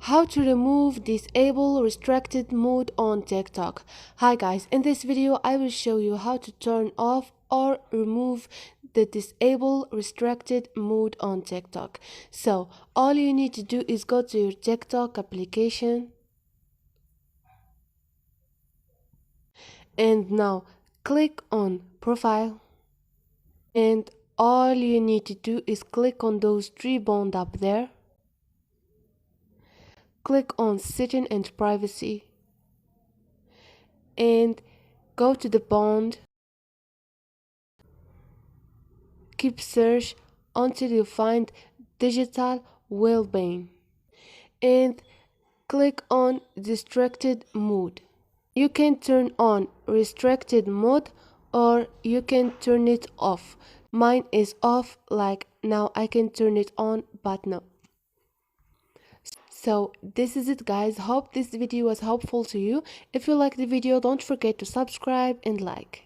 How to remove disable restricted mode on TikTok. Hi guys, in this video I will show you how to turn off or remove the disable restricted mode on TikTok. So all you need to do is go to your TikTok application and now click on profile, and all you need to do is click on those three buttons up there. Click on setting and privacy and go to the bond. Keep search until you find digital well-being and click on restricted mode. You can turn on restricted mode or you can turn it off. Mine is off, like now I can turn it on, but no. So this is it guys, hope this video was helpful to you. If you like the video, don't forget to subscribe and like.